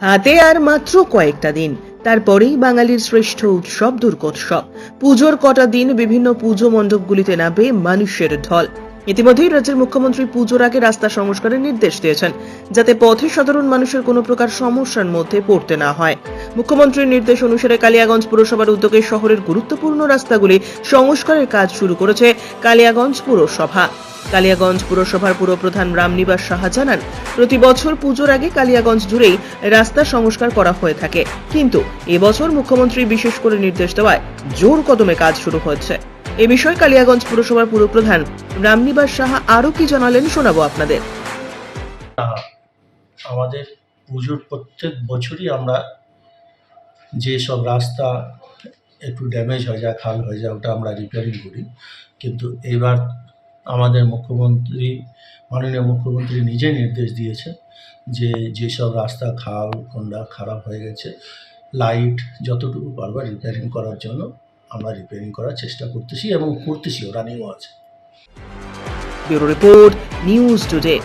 হাতে আর মাত্র কয়েকটা দিন, তারপরেই বাঙালির শ্রেষ্ঠ উৎসব দুর্গোৎসব। পুজোর কটা দিন বিভিন্ন পুজো মণ্ডপগুলিতে নামবে মানুষের ঢল। ইতিমধ্যেই রাজ্যের মুখ্যমন্ত্রী পুজোর আগে রাস্তা সংস্কারের নির্দেশ দিয়েছেন, যাতে পথে সাধারণ মানুষের কোনো প্রকার সমস্যার মধ্যে পড়তে না হয়। মুখ্যমন্ত্রীর নির্দেশ অনুসারে কালিয়াগঞ্জ পুরসভার উদ্যোগে শহরের গুরুত্বপূর্ণ রাস্তাগুলি সংস্কারের কাজ শুরু করেছে কালিয়াগঞ্জ পুরসভা। কালিয়াগঞ্জ পুরসভার পুরপ্রধান রামনিবাস সাহা জানান, প্রতি বছর পুজোর আগে কালিয়াগঞ্জ জুড়েই রাস্তা সংস্কার করা হয়ে থাকে, কিন্তু এবছর মুখ্যমন্ত্রী বিশেষ করে নির্দেশ দেওয়ায় জোর কদমে কাজ শুরু হয়েছে। এ বিষয়ে কালিয়াগঞ্জ পুরসভার পুরপ্রধান রামনিবাস সাহা আরো কি জানালেন শোনাবো আপনাদের। আমাদের পুজোর প্রত্যেক বছরই আমরা যে সব রাস্তা একটু ড্যামেজ হয়ে যায়, খাল হয়ে যায়, ওটা আমরা রিপেয়ারিং করি। কিন্তু এবার আমাদের মাননীয় মুখ্যমন্ত্রী নিজে নির্দেশ দিয়েছে যে যেসব রাস্তা খাল খন্ডা খারাপ হয়ে গেছে, লাইট যতটুকু পারবা রিপেয়ারিং করার জন্য আমরা রিপেয়ারিং করার চেষ্টা করতেছি এবং করতেছিও, রানিংও আছে। Bureau report, news today.